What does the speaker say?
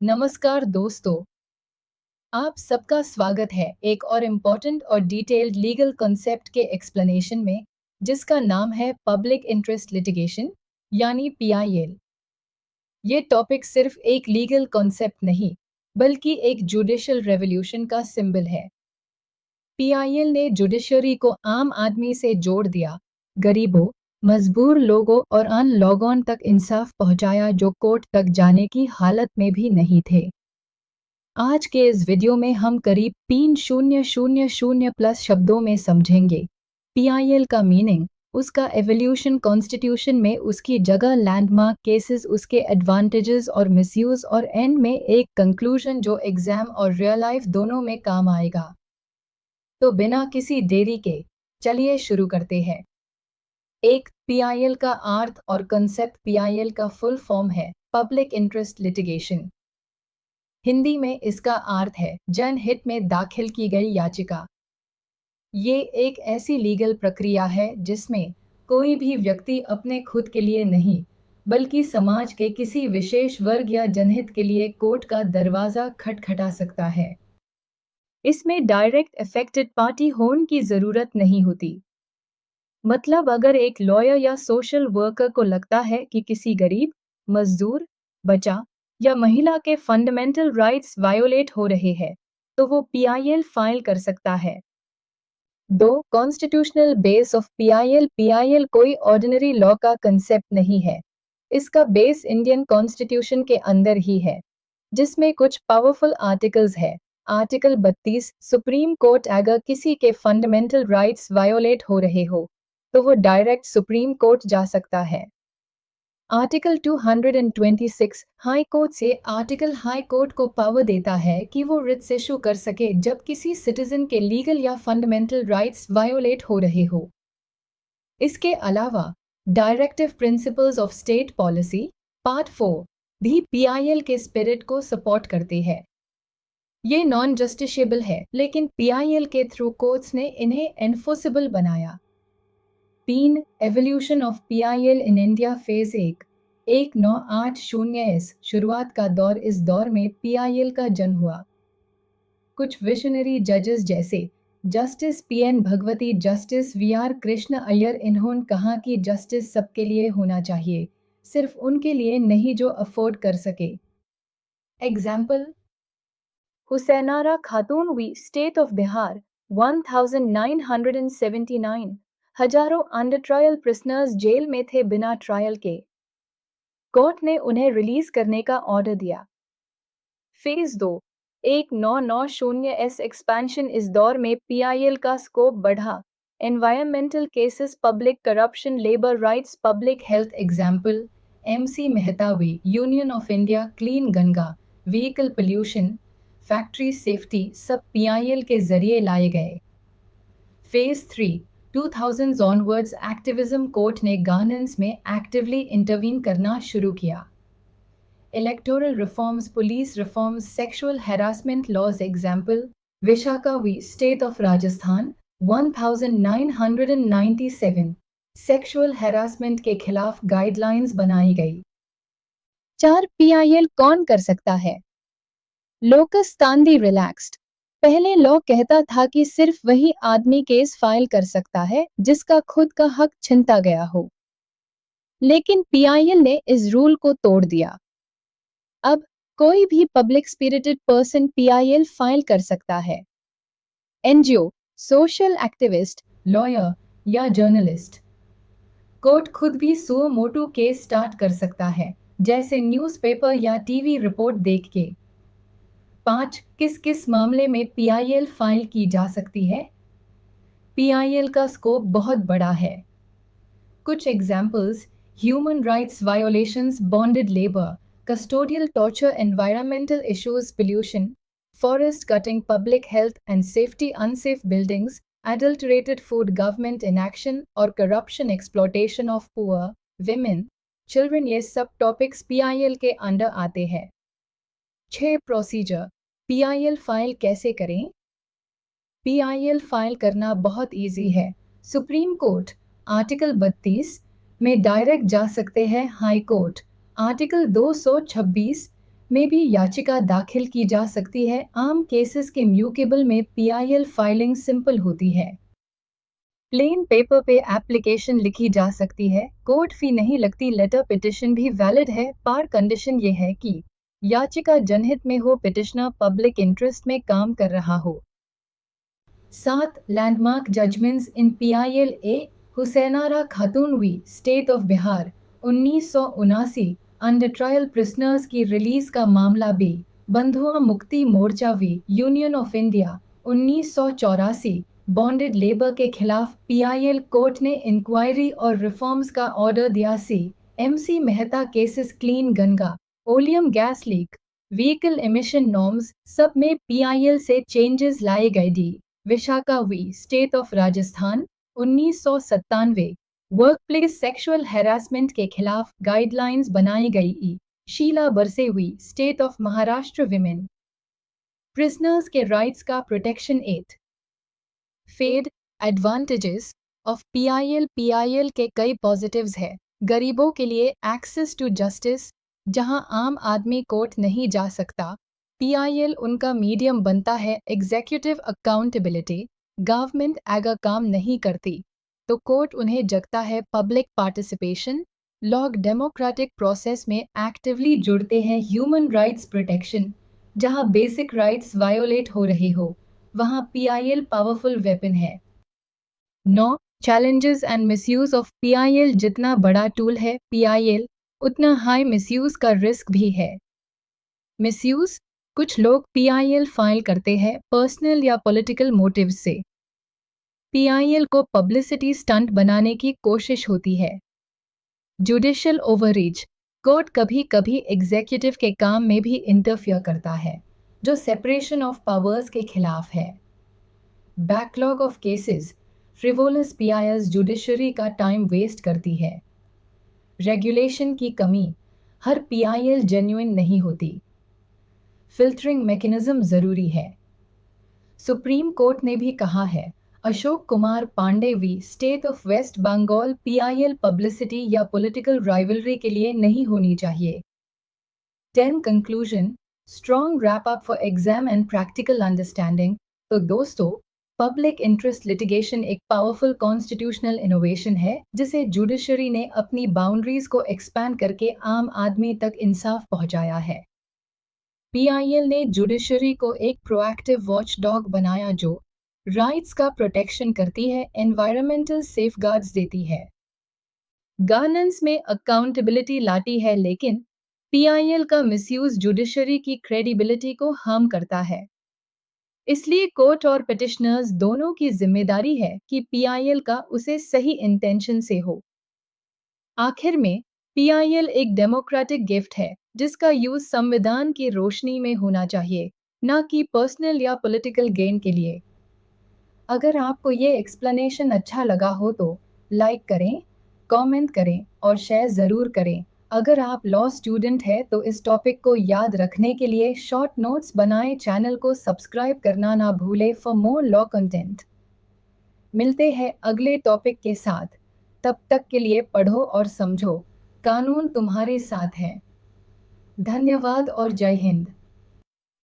नमस्कार दोस्तों, आप सबका स्वागत है एक और इम्पोर्टेंट और डिटेल्ड लीगल कॉन्सेप्ट के एक्सप्लेनेशन में, जिसका नाम है पब्लिक इंटरेस्ट लिटिगेशन यानी पीआईएल। ये टॉपिक सिर्फ एक लीगल कॉन्सेप्ट नहीं, बल्कि एक जुडिशियल रेवोल्यूशन का सिंबल है। पीआईएल ने जुडिशरी को आम आदमी से जोड़ दिया, गरीबों, मजबूर लोगों और अन्य लोगों तक इंसाफ पहुंचाया जो कोर्ट तक जाने की हालत में भी नहीं थे। आज के इस वीडियो में हम करीब 3000 प्लस शब्दों में समझेंगे पीआईएल का मीनिंग, उसका एवोल्यूशन कॉन्स्टिट्यूशन में, उसकी जगह, लैंडमार्क केसेस, उसके एडवांटेजेस और मिसयूज, और एंड में एक कंक्लूजन जो एग्जाम और रियल लाइफ दोनों में काम आएगा। तो बिना किसी देरी के चलिए शुरू करते हैं। एक, पीआईएल का अर्थ और कंसेप्ट। पीआईएल का फुल फॉर्म है पब्लिक इंटरेस्ट लिटिगेशन। हिंदी में इसका अर्थ है जनहित में दाखिल की गई याचिका। ये एक ऐसी लीगल प्रक्रिया है जिसमें कोई भी व्यक्ति अपने खुद के लिए नहीं, बल्कि समाज के किसी विशेष वर्ग या जनहित के लिए कोर्ट का दरवाजा खटखटा सकता है। इसमें डायरेक्ट अफेक्टेड पार्टी होने की जरूरत नहीं होती। मतलब अगर एक लॉयर या सोशल वर्कर को लगता है कि किसी गरीब, मजदूर, बच्चा या महिला के फंडामेंटल राइट्स वायोलेट हो रहे हैं, तो वो पीआईएल फाइल कर सकता है। 2. Constitutional base of PIL. PIL कोई ऑर्डिनरी लॉ का कंसेप्ट नहीं है। इसका बेस इंडियन कॉन्स्टिट्यूशन के अंदर ही है, जिसमें कुछ पावरफुल आर्टिकल्स है। आर्टिकल 32, सुप्रीम कोर्ट अगर किसी के फंडामेंटल राइट्स वायोलेट हो रहे हो, तो वो डायरेक्ट सुप्रीम कोर्ट जा सकता है। आर्टिकल 226, हाई कोर्ट से आर्टिकल हाई कोर्ट को पावर देता है कि वो रिट्स इशू कर सके जब किसी सिटीजन के लीगल या फंडामेंटल राइट्स वायोलेट हो रहे हो। इसके अलावा directive principles of state policy part 4 भी पीआईएल के स्पिरिट को सपोर्ट करते हैं। ये नॉन जस्टिसेबल है, लेकिन पीआईएल के थ्रू कोर्ट्स ने इन्हें एनफोर्सेबल बनाया। 3. Evolution of PIL in India phase 1, 1980s शुरुआत का दौर। इस दौर में पीआईएल का जन्म हुआ। कुछ विजनरी जजेस जैसे justice PN Bhagwati, justice VR Krishna Iyer, इन्होंने कहा कि जस्टिस सबके लिए होना चाहिए, सिर्फ उनके लिए नहीं जो अफोर्ड कर सके। Example, Hussainara Khatoon v, state of Bihar, 1979। हजारों अंडर ट्रायल प्रिजनर्स जेल में थे बिना ट्रायल के। कोर्ट ने उन्हें रिलीज करने का ऑर्डर दिया। Phase 2, 1990s expansion. इस दौर में पीआईएल का स्कोप बढ़ा। Environmental cases, public corruption, labour rights, public health. Example, MC Mehta v, union of India, clean Ganga, vehicle pollution, factory safety, सब पीआईएल के जरिए लाए गए। Phase 3, 2000s onwards activism. Court ने गवर्नेंस में एक्टिवली इंटरवीन करना शुरू किया। Electoral reforms, police reforms, sexual harassment laws. Example, Vishakha v, state of Rajasthan, 1997। Sexual harassment के खिलाफ गाइडलाइंस बनाई गई। 4. पीआईएल कौन कर सकता है? Locus standi relaxed. पहले लॉ कहता था कि सिर्फ वही आदमी केस फाइल कर सकता है जिसका खुद का हक छिनता गया हो, लेकिन पीआईएल ने इस रूल को तोड़ दिया। अब कोई भी public spirited person PIL file कर सकता है। एनजीओ, सोशल एक्टिविस्ट, लॉयर या जर्नलिस्ट। कोर्ट खुद भी सुओ मोटो केस स्टार्ट कर सकता है, जैसे न्यूज़पेपर या टीवी रिपोर्ट देख के। 5. किस किस मामले में पीआईएल फाइल की जा सकती है? पीआईएल का स्कोप बहुत बड़ा है। कुछ examples, human rights violations, bonded labour, custodial torture, environmental issues, pollution, forest cutting, public health and safety, unsafe buildings, adulterated food, government inaction और corruption, exploitation of poor, women, children. ये सब topics PIL के under आते हैं। 6. Procedure, PIL file कैसे करें? PIL file करना बहुत इजी है। सुप्रीम कोर्ट आर्टिकल 32 में डायरेक्ट जा सकते हैं। हाई कोर्ट आर्टिकल 226 में भी याचिका दाखिल की जा सकती है। आम केसेस के म्यूकेबल में पीआईएल फाइलिंग सिंपल होती है। प्लेन पेपर पे एप्लीकेशन लिखी जा सकती है, कोर्ट फी नहीं लगती, लेटर पिटिशन भी वैलिड है, पर कंडीशन ये है कि याचिका जनहित में हो, पिटिशनर पब्लिक इंटरेस्ट में काम कर रहा हो। 7 landmark judgments in PIL A Hussainara Khatoon v state of Bihar 1979 under trial prisoners की रिलीज का मामला B Bandhua Mukti Morcha v union of India 1984 bonded labour के खिलाफ पीआईएल कोर्ट ने इंक्वायरी और रिफॉर्म्स का ऑर्डर दिया। C MC Mehta cases clean Ganga oleum gas leak vehicle emission norms सब में पीआईएल से चेंजेस लाए गए। D Vishakha v state of Rajasthan 1997 workplace sexual harassment के खिलाफ गाइडलाइंस बनाई गई। ई शीला बरसे हुई state of Maharashtra women prisoners के राइट्स का प्रोटेक्शन। 8 फेड एडवांटेजेस ऑफ पीआईएल के कई पॉजिटिव्स है। गरीबों के लिए एक्सेस टू जस्टिस, जहां आम आदमी कोर्ट नहीं जा सकता, पीआईएल उनका मीडियम बनता है। एग्जीक्यूटिव अकाउंटेबिलिटी, गवर्नमेंट अगर काम नहीं करती तो कोर्ट उन्हें जगता है। पब्लिक पार्टिसिपेशन, लोग डेमोक्रेटिक प्रोसेस में एक्टिवली जुड़ते हैं। ह्यूमन राइट्स प्रोटेक्शन, जहां बेसिक राइट्स वायोलेट हो रहे हो वहां पीआईएल पावरफुल वेपन है। 9 challenges and misuse of PIL, जितना बड़ा टूल है पीआईएल उतना हाई मिसयूज का रिस्क भी है। मिसयूज, कुछ लोग पीआईएल फाइल करते हैं पर्सनल या पॉलिटिकल मोटिव्स से। पीआईएल को पब्लिसिटी स्टंट बनाने की कोशिश होती है। जुडिशियल ओवररीच, कोर्ट कभी कभी एग्जीक्यूटिव के काम में भी इंटरफियर करता है, जो सेपरेशन ऑफ पावर्स के खिलाफ है। Backlog of cases, frivolous PIL judiciary का टाइम वेस्ट करती है। रेगुलेशन की कमी, हर पीआईएल जेन्युइन नहीं होती। फिल्टरिंग मैकेनिज्म जरूरी है। सुप्रीम कोर्ट ने भी कहा है। Ashok Kumar Pandey v state of West Bengal, PIL publicity या पॉलिटिकल राइवलरी के लिए नहीं होनी चाहिए। 10 conclusion, strong wrap up for exam and practical understanding. तो दोस्तों, पब्लिक इंटरेस्ट लिटिगेशन एक पावरफुल कॉन्स्टिट्यूशनल इनोवेशन है जिसे जुडिशरी ने अपनी बाउंड्रीज को एक्सपैंड करके आम आदमी तक इंसाफ पहुंचाया है। पीआईएल ने जुडिशरी को एक प्रोएक्टिव वॉचडॉग बनाया जो राइट्स का प्रोटेक्शन करती है, एनवायरमेंटल सेफगार्ड्स देती है, गवर्नेंस में अकाउंटेबिलिटी लाती है, लेकिन पीआईएल का मिसयूज जुडिशरी की क्रेडिबिलिटी को हार्म करता है। इसलिए कोर्ट और पिटिशनर्स दोनों की जिम्मेदारी है कि पीआईएल का उसे सही इंटेंशन से हो। आखिर में, पीआईएल एक डेमोक्रेटिक गिफ्ट है जिसका यूज संविधान की रोशनी में होना चाहिए, न कि पर्सनल या पॉलिटिकल गेन के लिए। अगर आपको ये एक्सप्लेनेशन अच्छा लगा हो तो लाइक करें, कमेंट करें और शेयर ज़रूर करें। अगर आप लॉ स्टूडेंट हैं तो इस टॉपिक को याद रखने के लिए शॉर्ट नोट्स बनाएं। चैनल को सब्सक्राइब करना ना भूलें फॉर मोर लॉ कंटेंट। मिलते हैं अगले टॉपिक के साथ। तब तक के लिए पढ़ो और समझो, कानून तुम्हारे साथ है। धन्यवाद और जय हिंद।